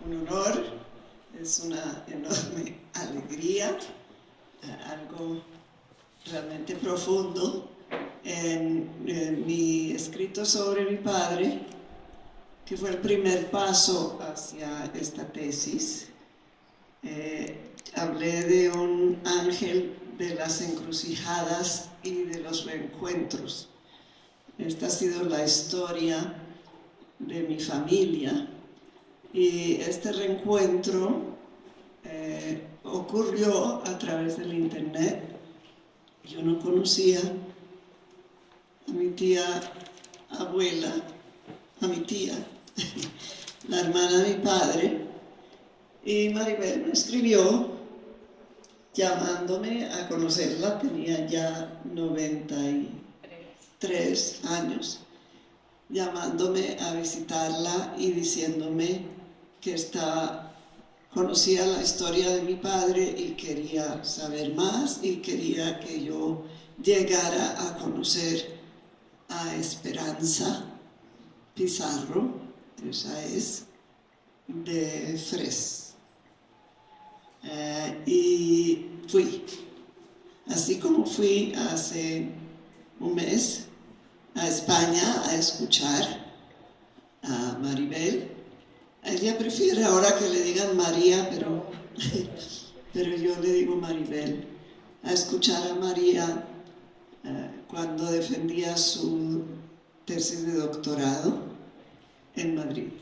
un honor, es una enorme alegría, algo realmente profundo. En mi escrito sobre mi padre, que fue el primer paso hacia esta tesis, hablé de un ángel de las encrucijadas y de los reencuentros. Esta ha sido la historia de mi familia, y este reencuentro ocurrió a través del internet. Yo no conocía a mi tía abuela, a mi tía, la hermana de mi padre, y Maribel me escribió llamándome a conocerla. Tenía ya 93 años, llamándome a visitarla y diciéndome que conocía la historia de mi padre y quería saber más, y quería que yo llegara a conocer a Esperanza Pizarro, esa es, de Fres. Y fui, así como fui hace un mes a España a escuchar a Maribel. Ella prefiere ahora que le digan María, pero yo le digo Maribel, a escuchar a María cuando defendía su tesis de doctorado en Madrid,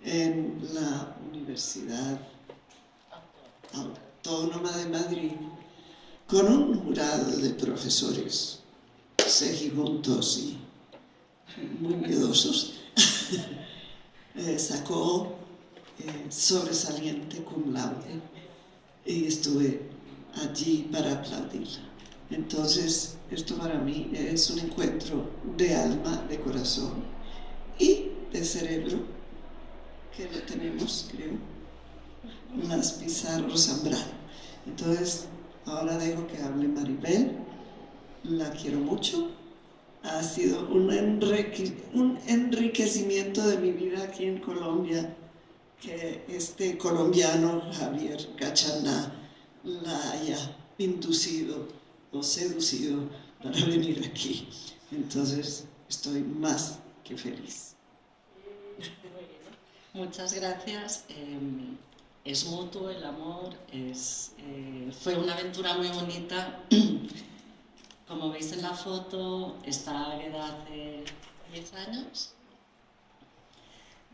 en la Universidad Autónoma de Madrid, con un jurado de profesores cejijuntos y muy miedosos. Sacó sobresaliente cum laude y estuve allí para aplaudirla. Entonces, esto para mí es un encuentro de alma, de corazón y de cerebro, que lo tenemos, creo, las Pizarro Zambrano. Entonces, ahora dejo que hable Maribel. La quiero mucho. Ha sido un enriquecimiento de mi vida aquí en Colombia, que este colombiano Javier Gachaná la haya inducido o seducido para venir aquí. Entonces estoy más que feliz. Muchas gracias. Es mutuo el amor, fue una aventura muy bonita. Como veis en la foto, está Águeda hace 10 años.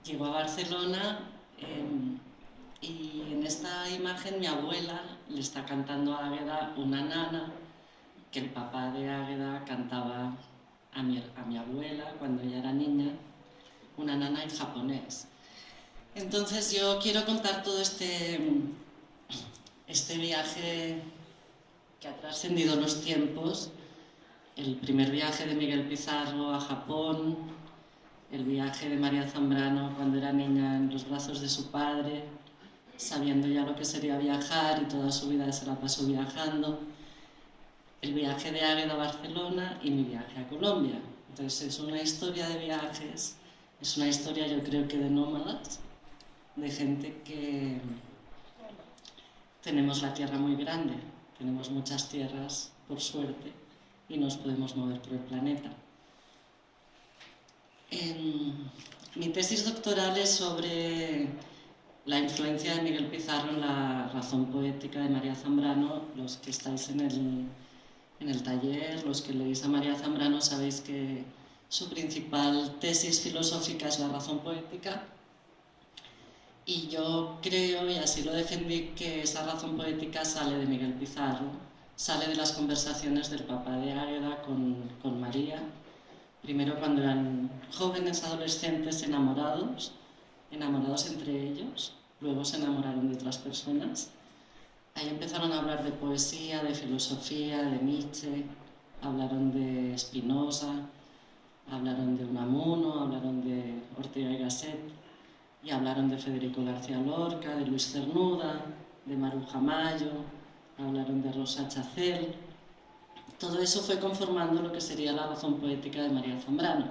Llegó a Barcelona y en esta imagen mi abuela le está cantando a Águeda una nana que el papá de Águeda cantaba a mi abuela cuando ella era niña, una nana en japonés. Entonces yo quiero contar todo este viaje que ha trascendido los tiempos. El primer viaje de Miguel Pizarro a Japón, el viaje de María Zambrano cuando era niña en los brazos de su padre, sabiendo ya lo que sería viajar y toda su vida se la pasó viajando, el viaje de Águeda a Barcelona y mi viaje a Colombia. Entonces es una historia de viajes, es una historia yo creo que de nómadas, de gente que tenemos la tierra muy grande, tenemos muchas tierras por suerte y nos podemos mover por el planeta. Mi tesis doctoral es sobre la influencia de Miguel Pizarro en la razón poética de María Zambrano. Los que estáis en el taller, los que leéis a María Zambrano, sabéis que su principal tesis filosófica es la razón poética. Y yo creo, y así lo defendí, que esa razón poética sale de Miguel Pizarro, sale de las conversaciones del papá de Águeda con María, primero cuando eran jóvenes adolescentes enamorados entre ellos, luego se enamoraron de otras personas. Ahí empezaron a hablar de poesía, de filosofía, de Nietzsche, hablaron de Spinoza, hablaron de Unamuno, hablaron de Ortega y Gasset, y hablaron de Federico García Lorca, de Luis Cernuda, de Maruja Mayo, hablaron de Rosa Chacel. Todo eso fue conformando lo que sería la razón poética de María Zambrano.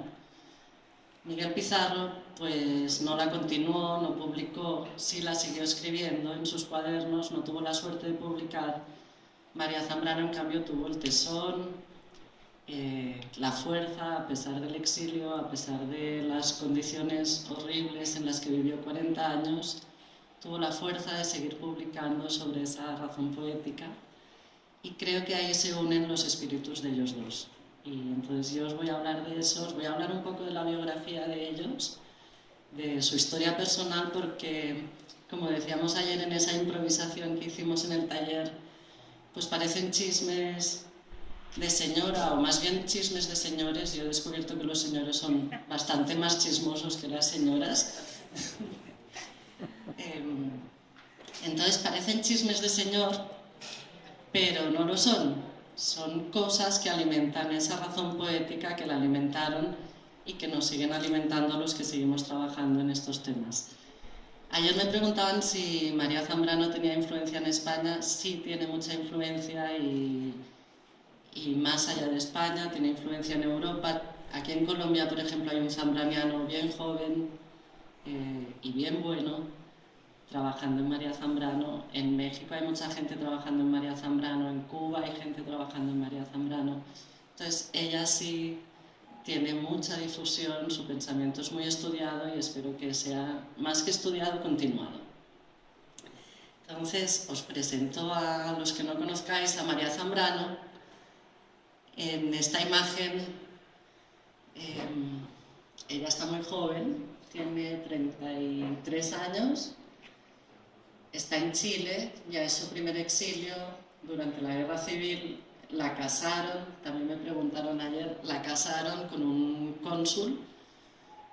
Miguel Pizarro pues no la continuó, no publicó, sí la siguió escribiendo en sus cuadernos, no tuvo la suerte de publicar. María Zambrano, en cambio, tuvo el tesón, la fuerza, a pesar del exilio, a pesar de las condiciones horribles en las que vivió 40 años, tuvo la fuerza de seguir publicando sobre esa razón poética, y creo que ahí se unen los espíritus de ellos dos. Y entonces yo os voy a hablar de eso, os voy a hablar un poco de la biografía de ellos, de su historia personal, porque, como decíamos ayer en esa improvisación que hicimos en el taller, pues parecen chismes de señora, o más bien chismes de señores. Yo he descubierto que los señores son bastante más chismosos que las señoras. Entonces parecen chismes de señor, pero no lo son. Son cosas que alimentan esa razón poética, que la alimentaron y que nos siguen alimentando a los que seguimos trabajando en estos temas. Ayer me preguntaban si María Zambrano tenía influencia en España. Sí, tiene mucha influencia, y más allá de España, tiene influencia en Europa. Aquí en Colombia, por ejemplo, hay un zambraniano bien joven y bien bueno trabajando en María Zambrano. En México hay mucha gente trabajando en María Zambrano, en Cuba hay gente trabajando en María Zambrano. Entonces ella sí tiene mucha difusión, su pensamiento es muy estudiado, y espero que sea más que estudiado, continuado. Entonces os presento, a los que no conozcáis, a María Zambrano. En esta imagen ella está muy joven, tiene 33 años, está en Chile, ya es su primer exilio. Durante la Guerra Civil la casaron, también me preguntaron ayer, la casaron con un cónsul,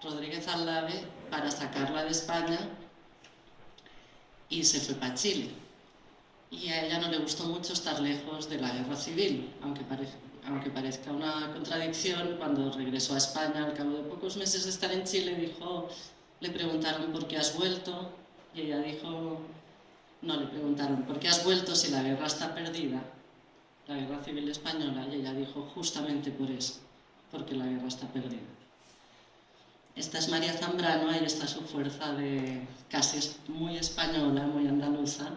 Rodríguez Aldave, para sacarla de España, y se fue para Chile. Y a ella no le gustó mucho estar lejos de la Guerra Civil, aunque parezca una contradicción. Cuando regresó a España, al cabo de pocos meses de estar en Chile, le preguntaron ¿por qué has vuelto? Y ella dijo, no, le preguntaron ¿por qué has vuelto si la guerra está perdida? La Guerra Civil Española. Y ella dijo, justamente por eso, porque la guerra está perdida. Esta es María Zambrano, ahí está su fuerza de casi muy española, muy andaluza.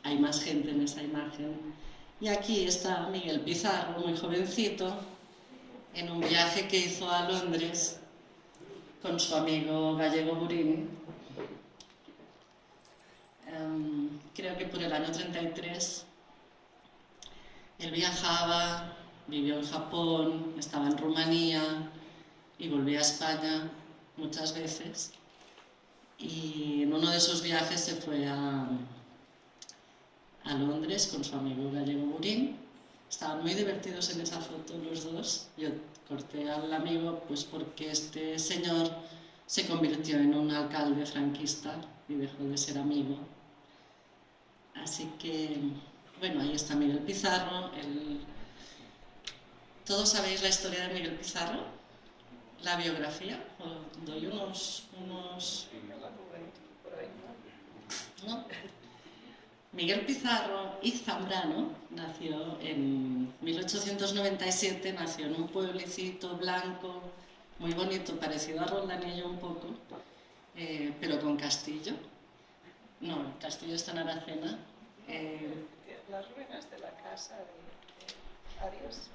Hay más gente en esa imagen. Y aquí está Miguel Pizarro, muy jovencito, en un viaje que hizo a Londres con su amigo Gallego Burini. Creo que por el año 33. Él viajaba, vivió en Japón, estaba en Rumanía y volvía a España muchas veces. Y en uno de esos viajes se fue a Londres con su amigo Gallego Burín. Estaban muy divertidos en esa foto los dos. Yo corté al amigo pues porque este señor se convirtió en un alcalde franquista y dejó de ser amigo. Así que, bueno, ahí está Miguel Pizarro. ¿Todos sabéis la historia de Miguel Pizarro? ¿La biografía? ¿O doy unos...? ¿No? Miguel Pizarro y Zambrano nació en 1897, nació en un pueblecito blanco, muy bonito, parecido a Roldanillo un poco, pero con castillo. No, el castillo está en Aracena. Las ruinas de la casa de Arias.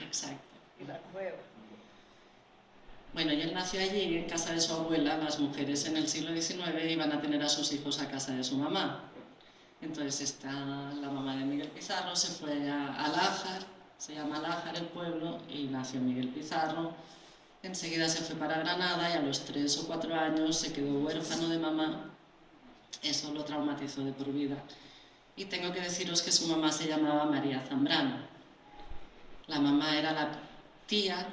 Exacto. Y la cueva. Bueno, y él nació allí, en casa de su abuela. Las mujeres en el siglo XIX iban a tener a sus hijos a casa de su mamá. Entonces la mamá de Miguel Pizarro se fue a Lájar, se llama Lájar el pueblo, y nació Miguel Pizarro. Enseguida se fue para Granada y a los 3 o 4 años se quedó huérfano de mamá. Eso lo traumatizó de por vida. Y tengo que deciros que su mamá se llamaba María Zambrano. La mamá era la tía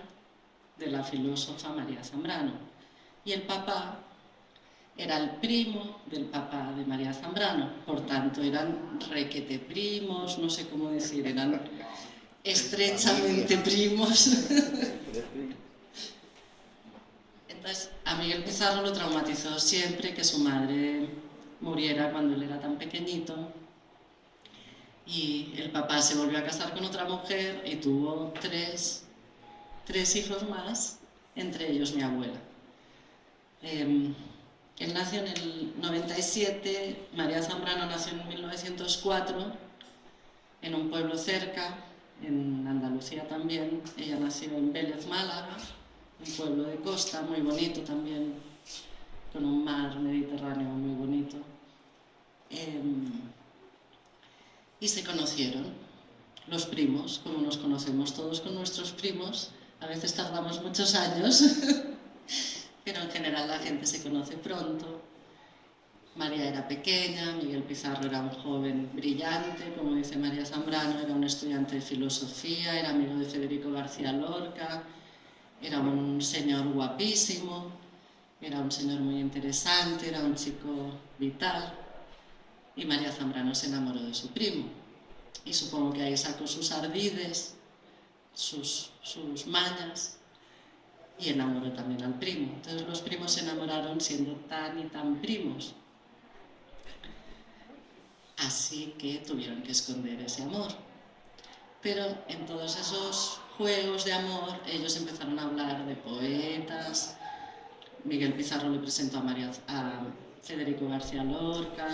de la filósofa María Zambrano. Y el papá era el primo del papá de María Zambrano. Por tanto, eran requete primos, no sé cómo decir, eran estrechamente primos. Entonces, a Miguel Pizarro lo traumatizó siempre que su madre muriera cuando él era tan pequeñito. Y el papá se volvió a casar con otra mujer y tuvo 3 3 hijos más, entre ellos mi abuela. Él nació en el 97, María Zambrano nació en 1904, en un pueblo cerca, en Andalucía también. Ella nació en Vélez, Málaga, un pueblo de costa muy bonito también, con un mar Mediterráneo muy bonito. Y se conocieron los primos, como nos conocemos todos con nuestros primos. A veces tardamos muchos años, pero en general la gente se conoce pronto. María era pequeña, Miguel Pizarro era un joven brillante, como dice María Zambrano, era un estudiante de filosofía, era amigo de Federico García Lorca, era un señor guapísimo, era un señor muy interesante, era un chico vital, y María Zambrano se enamoró de su primo. Y supongo que ahí sacó sus ardides, sus mañas, y enamoró también al primo. Entonces los primos se enamoraron siendo tan y tan primos. Así que tuvieron que esconder ese amor. Pero en todos esos juegos de amor, ellos empezaron a hablar de poetas. Miguel Pizarro le presentó a Federico García Lorca,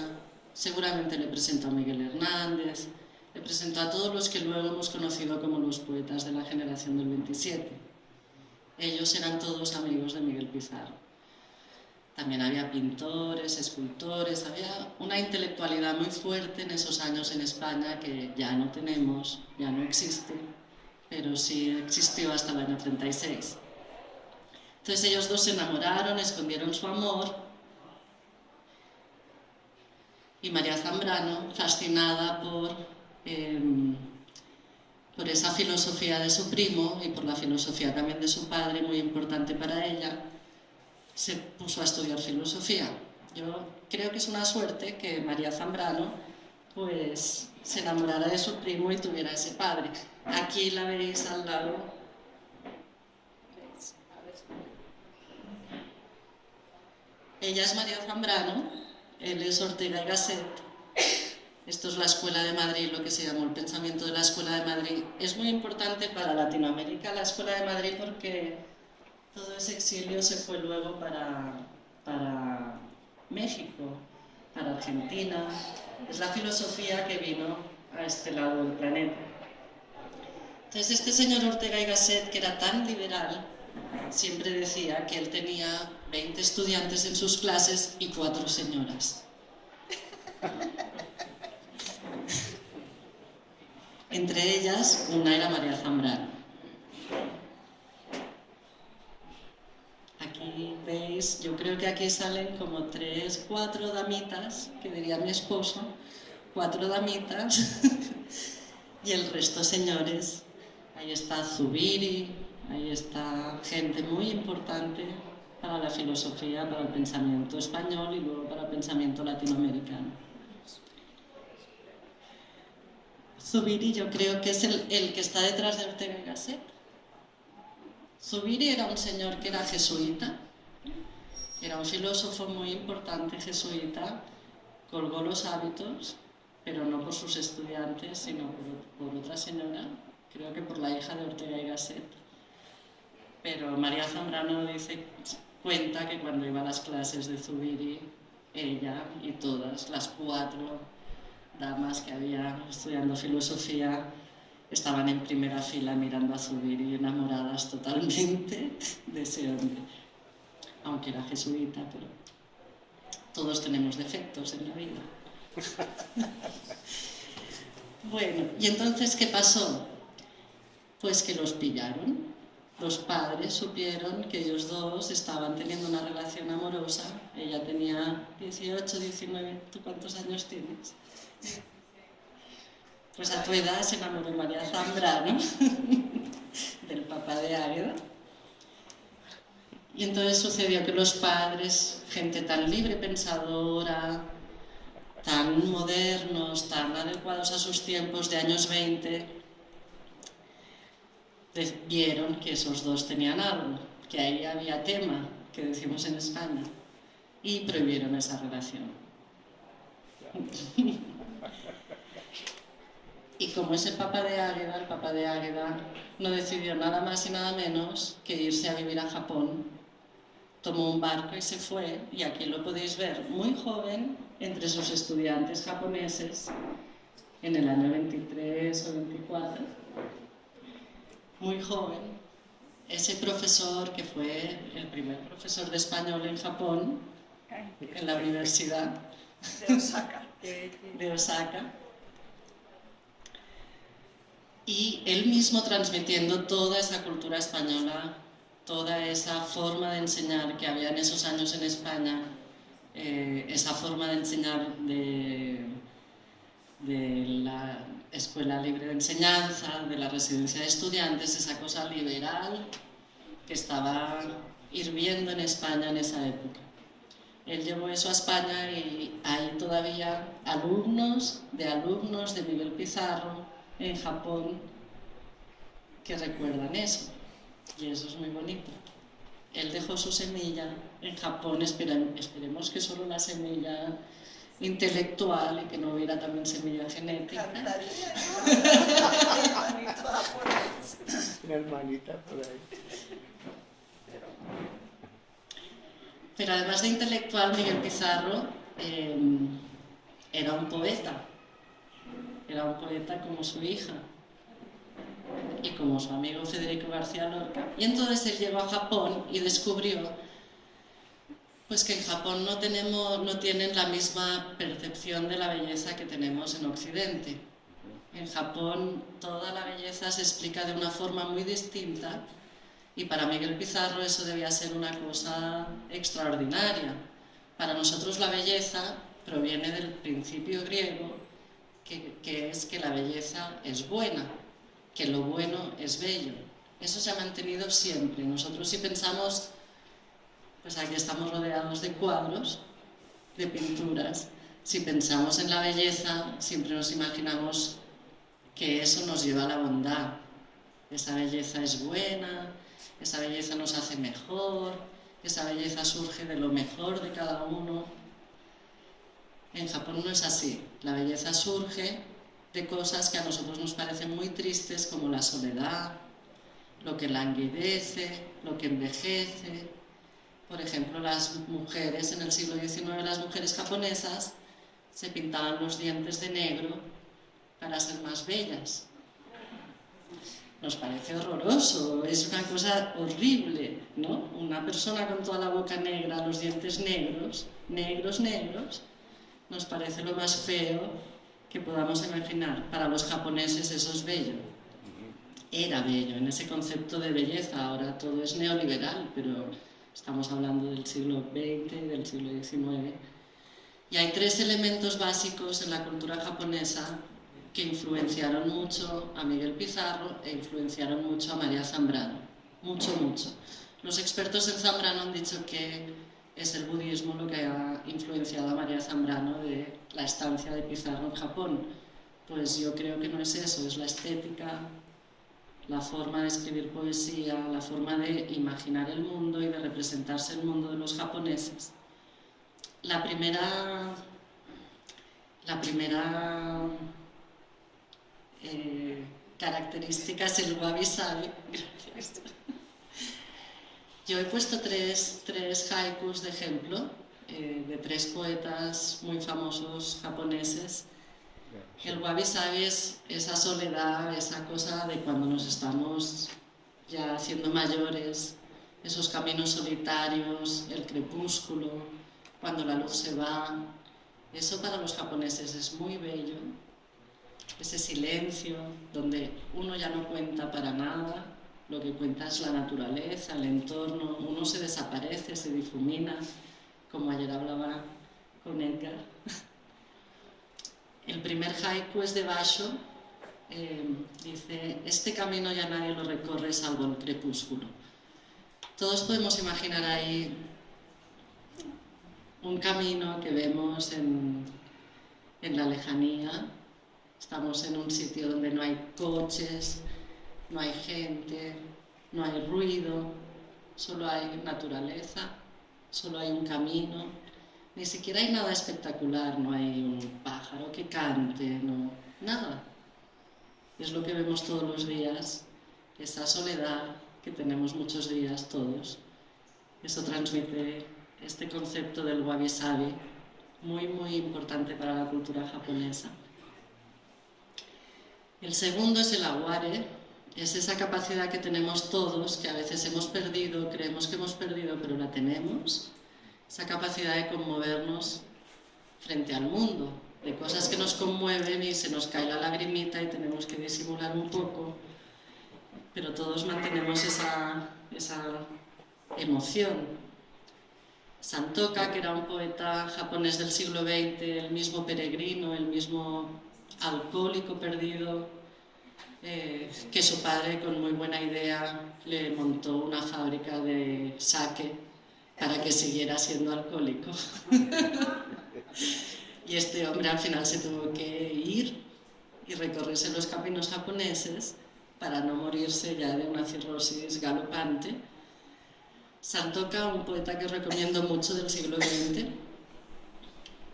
seguramente le presentó a Miguel Hernández, le presentó a todos los que luego hemos conocido como los poetas de la generación del 27. Ellos eran todos amigos de Miguel Pizarro. También había pintores, escultores, había una intelectualidad muy fuerte en esos años en España que ya no tenemos, ya no existe, pero sí existió hasta el año 36. Entonces ellos dos se enamoraron, escondieron su amor, y María Zambrano, fascinada por esa filosofía de su primo y por la filosofía también de su padre, muy importante para ella, se puso a estudiar filosofía. Yo creo que es una suerte que María Zambrano pues se enamorara de su primo y tuviera ese padre. Aquí la veis al lado. Ella es María Zambrano, él es Ortega y Gasset. Esto es la Escuela de Madrid, lo que se llamó el pensamiento de la Escuela de Madrid. Es muy importante para Latinoamérica la Escuela de Madrid porque todo ese exilio se fue luego para México, para Argentina. Es la filosofía que vino a este lado del planeta. Entonces este señor Ortega y Gasset, que era tan liberal, siempre decía que él tenía 20 estudiantes en sus clases y 4 señoras. Entre ellas, una era María Zambrano. Aquí veis, yo creo que aquí salen como 3, 4 damitas, que diría mi esposo, 4 damitas, y el resto señores. Ahí está Zubiri, ahí está gente muy importante para la filosofía, para el pensamiento español y luego para el pensamiento latinoamericano. Zubiri yo creo que es el que está detrás de Ortega y Gasset. Zubiri era un señor que era jesuita, era un filósofo muy importante jesuita, colgó los hábitos, pero no por sus estudiantes, sino por otra señora, creo que por la hija de Ortega y Gasset. Pero María Zambrano cuenta que cuando iba a las clases de Zubiri, ella y todas las 4 damas que había estudiando filosofía estaban en primera fila mirando a Zubiri, enamoradas totalmente de ese hombre, aunque era jesuita, pero todos tenemos defectos en la vida. Bueno, ¿y entonces qué pasó? Pues que los pillaron. Los padres supieron que ellos dos estaban teniendo una relación amorosa. Ella tenía 18, 19, ¿tú cuántos años tienes? Pues a tu edad se enamoró María Zambrano del papá de Águeda. Y entonces sucedió que los padres, gente tan libre pensadora, tan modernos, tan adecuados a sus tiempos de años 20, vieron que esos dos tenían algo, que ahí había tema, que decimos en España, y prohibieron esa relación. Y como ese Papa de Águeda, el Papa de Águeda, no decidió nada más y nada menos que irse a vivir a Japón, tomó un barco y se fue, y aquí lo podéis ver, muy joven, entre sus estudiantes japoneses, en el año 23 o 24, muy joven, ese profesor que fue el primer profesor de español en Japón, en la universidad de Osaka, y él mismo transmitiendo toda esa cultura española, toda esa forma de enseñar que había en esos años en España, esa forma de enseñar de la escuela libre de enseñanza, de la residencia de estudiantes, esa cosa liberal que estaba hirviendo en España en esa época. Él llevó eso a España y hay todavía alumnos de Miguel Pizarro en Japón que recuerdan eso, y eso es muy bonito. Él dejó su semilla en Japón, esperemos que solo la semilla intelectual y que no hubiera también semilla genética. Una hermanita por ahí. Pero además de intelectual, Miguel Pizarro era un poeta como su hija y como su amigo Federico García Lorca. Y entonces él llegó a Japón y descubrió pues que en Japón no tienen la misma percepción de la belleza que tenemos en Occidente. En Japón toda la belleza se explica de una forma muy distinta, y para Miguel Pizarro eso debía ser una cosa extraordinaria. Para nosotros la belleza proviene del principio griego, que es que la belleza es buena, que lo bueno es bello. Eso se ha mantenido siempre. Nosotros, si pensamos, pues aquí estamos rodeados de cuadros, de pinturas. Si pensamos en la belleza, siempre nos imaginamos que eso nos lleva a la bondad. Esa belleza es buena, esa belleza nos hace mejor, esa belleza surge de lo mejor de cada uno. En Japón no es así. La belleza surge de cosas que a nosotros nos parecen muy tristes, como la soledad, lo que languidece, lo que envejece. Por ejemplo, las mujeres en el siglo XIX, las mujeres japonesas, se pintaban los dientes de negro para ser más bellas. Nos parece horroroso, es una cosa horrible, ¿no? Una persona con toda la boca negra, los dientes negros, nos parece lo más feo que podamos imaginar. Para los japoneses eso es bello. Era bello en ese concepto de belleza. Ahora todo es neoliberal, pero estamos hablando del siglo XX, del siglo XIX. Y hay tres elementos básicos en la cultura japonesa que influenciaron mucho a Miguel Pizarro e influenciaron mucho a María Zambrano. Mucho. Los expertos en Zambrano han dicho que es el budismo lo que ha influenciado a María Zambrano de la estancia de Pizarro en Japón. Pues yo creo que no es eso, es la estética, la forma de escribir poesía, la forma de imaginar el mundo y de representarse el mundo de los japoneses. La primera característica es el wabi-sabi. Gracias. Yo he puesto tres haikus de ejemplo, de tres poetas muy famosos japoneses. El wabi-sabi es esa soledad, esa cosa de cuando nos estamos ya haciendo mayores, esos caminos solitarios, el crepúsculo, cuando la luz se va. Eso para los japoneses es muy bello, ese silencio donde uno ya no cuenta para nada, lo que cuenta es la naturaleza, el entorno, uno se desaparece, se difumina, como ayer hablaba con Edgar. El primer haiku es de Basho, dice: este camino ya nadie lo recorre salvo el crepúsculo. Todos podemos imaginar ahí un camino que vemos en la lejanía. Estamos en un sitio donde no hay coches, no hay gente, no hay ruido, solo hay naturaleza, solo hay un camino. Ni siquiera hay nada espectacular, no hay un pájaro que cante, no, nada. Es lo que vemos todos los días, esa soledad que tenemos muchos días todos. Eso transmite este concepto del wabi-sabi, muy, muy importante para la cultura japonesa. El segundo es el aware, es esa capacidad que tenemos todos, que a veces hemos perdido, creemos que hemos perdido, pero la tenemos, esa capacidad de conmovernos frente al mundo, de cosas que nos conmueven y se nos cae la lagrimita y tenemos que disimular un poco, pero todos mantenemos esa emoción. Santoka, que era un poeta japonés del siglo XX, el mismo peregrino, el mismo alcohólico perdido, que su padre, con muy buena idea, le montó una fábrica de sake para que siguiera siendo alcohólico. Y este hombre al final se tuvo que ir y recorrerse los caminos japoneses para no morirse ya de una cirrosis galopante. Santoka, un poeta que os recomiendo mucho del siglo XX,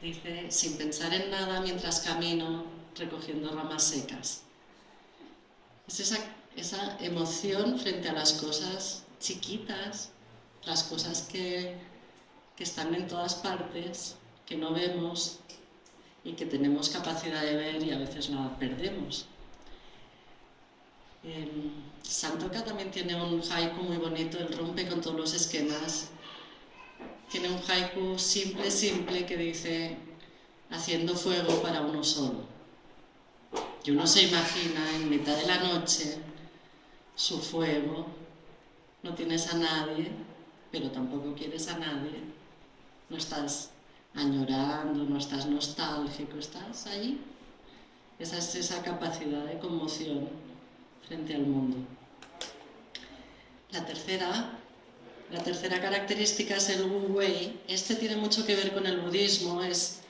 dice: sin pensar en nada mientras camino recogiendo ramas secas. Es esa emoción frente a las cosas chiquitas, las cosas que están en todas partes, que no vemos y que tenemos capacidad de ver y a veces la perdemos. Santoka también tiene un haiku muy bonito, él rompe con todos los esquemas. Tiene un haiku simple, simple, que dice: haciendo fuego para uno solo. Y uno se imagina en mitad de la noche su fuego, no tienes a nadie, pero tampoco quieres a nadie, no estás añorando, no estás nostálgico, estás allí. Esa es esa capacidad de conmoción frente al mundo. La tercera característica es el Wu Wei. Este tiene mucho que ver con el budismo, es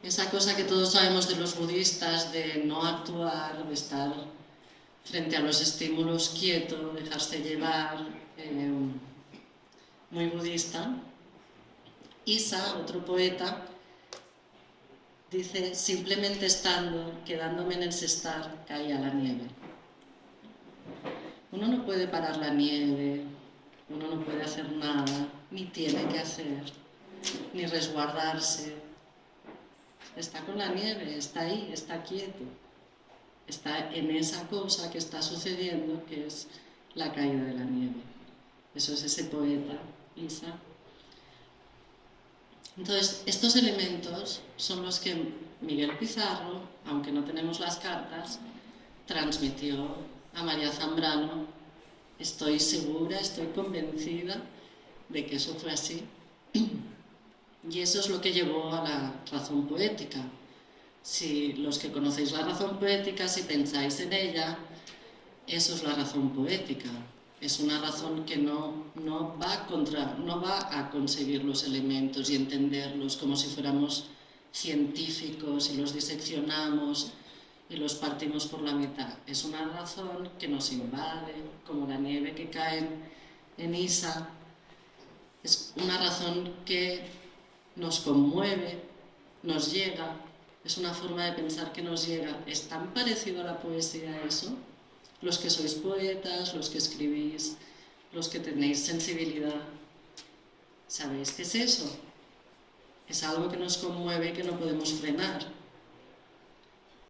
esa cosa que todos sabemos de los budistas, de no actuar, de estar frente a los estímulos quieto, dejarse llevar, muy budista. Isa, otro poeta, dice: simplemente estando, quedándome en el sestar, caía la nieve. Uno no puede parar la nieve, uno no puede hacer nada, ni tiene que hacer, ni resguardarse. Está con la nieve, está ahí, está quieto. Está en esa cosa que está sucediendo, que es la caída de la nieve. Eso es ese poeta, Isa. Entonces, estos elementos son los que Miguel Pizarro, aunque no tenemos las cartas, transmitió a María Zambrano. Estoy segura, estoy convencida de que eso fue así. Y eso es lo que llevó a la razón poética. Si los que conocéis la razón poética, si pensáis en ella, eso es la razón poética. Es una razón que no va a conseguir los elementos y entenderlos como si fuéramos científicos y los diseccionamos y los partimos por la mitad. Es una razón que nos invade, como la nieve que cae en Isa. Es una razón que nos conmueve, nos llega. Es una forma de pensar que nos llega. ¿Es tan parecido a la poesía eso? Los que sois poetas, los que escribís, los que tenéis sensibilidad, ¿sabéis qué es eso? Es algo que nos conmueve y que no podemos frenar.